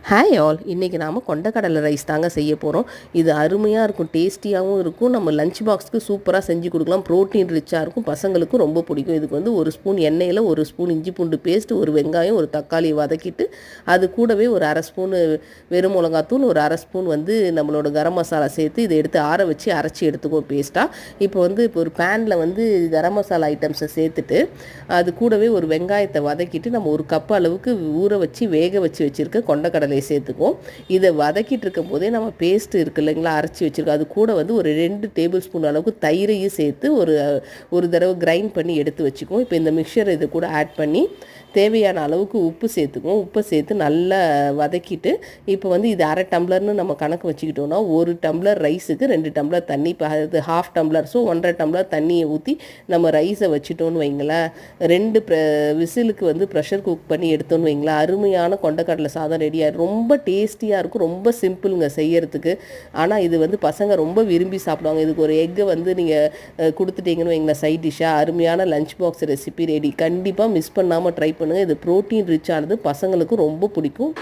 Hi all, இன்றைக்கி நாம் கொண்டக்கடலை ரைஸ் தாங்க செய்ய போகிறோம். இது அருமையாக இருக்கும், டேஸ்டியாகவும் இருக்கும். நம்ம லஞ்ச் பாக்ஸ்க்கு சூப்பராக செஞ்சு கொடுக்கலாம். ப்ரோட்டீன் ரிச்சாக இருக்கும், பசங்களுக்கும் ரொம்ப பிடிக்கும். இதுக்கு வந்து ஒரு ஸ்பூன் எண்ணெயில் ஒரு ஸ்பூன் இஞ்சி பூண்டு பேஸ்ட், ஒரு வெங்காயம், ஒரு தக்காளியை வதக்கிட்டு அது கூடவே ஒரு அரை ஸ்பூன் வெறும் மிளகாத்தூள், ஒரு அரை ஸ்பூன் வந்து நம்மளோட கரம் மசாலா சேர்த்து இதை எடுத்து ஆற வச்சு அரைச்சி எடுத்துக்குவோம் பேஸ்ட்டாக. இப்போ ஒரு பேனில் வந்து கரம் மசாலா ஐட்டம்ஸை சேர்த்துட்டு அது கூடவே ஒரு வெங்காயத்தை வதக்கிட்டு நம்ம ஒரு கப் அளவுக்கு ஊற வச்சு வேக வச்சுருக்க கொண்டக்கடலை சேர்த்துக்குவோம். இதை வதக்கிட்டு இருக்கும் போதே நம்ம பேஸ்ட் இருக்கு இல்லைங்களா, அரைச்சி வச்சுருக்கோம், அது கூட வந்து ஒரு 2 டேபிள் ஸ்பூன் அளவுக்கு தயிரையும் சேர்த்து ஒரு தடவை கிரைண்ட் பண்ணி எடுத்து வச்சுக்குவோம். இப்போ இந்த மிக்சர் இது கூட ஆட் பண்ணி தேவையான அளவுக்கு உப்பு சேர்த்துக்குவோம். உப்பை சேர்த்து நல்லா வதக்கிட்டு இப்போ வந்து இது அரை டம்ளர்னு நம்ம கணக்கு வச்சுக்கிட்டோம்னா 1 டம்ளர் ரைஸுக்கு 2 டம்ளர் தண்ணி, இப்போ அது ஹாஃப் டம்ளர், ஸோ 1.5 டம்ளர் தண்ணியை ஊற்றி நம்ம ரைஸை வச்சுட்டோன்னு வைங்களேன். 2 விசிலுக்கு வந்து ப்ரெஷர் குக் பண்ணி எடுத்தோன்னு வைங்களேன், அருமையான கொண்டக்கடலை சாதம் ரெடி ஆகிடும். ரொம்ப டேஸ்டியாக இருக்கும், ரொம்ப சிம்பிளுங்க செய்யறதுக்கு. ஆனால் இது வந்து பசங்க ரொம்ப விரும்பி சாப்பிடுவாங்க. இதுக்கு ஒரு எக்கை வந்து நீங்கள் கொடுத்துட்டீங்கன்னு வைங்களேன் சைட் டிஷ்ஷாக, அருமையான லஞ்ச் பாக்ஸ் ரெசிபி ரெடி. கண்டிப்பாக மிஸ் பண்ணாமல் ட்ரை பண்ணுங்கள். இது ப்ரோட்டீன் ரிச் ஆனது, பசங்களுக்கு ரொம்ப பிடிக்கும்.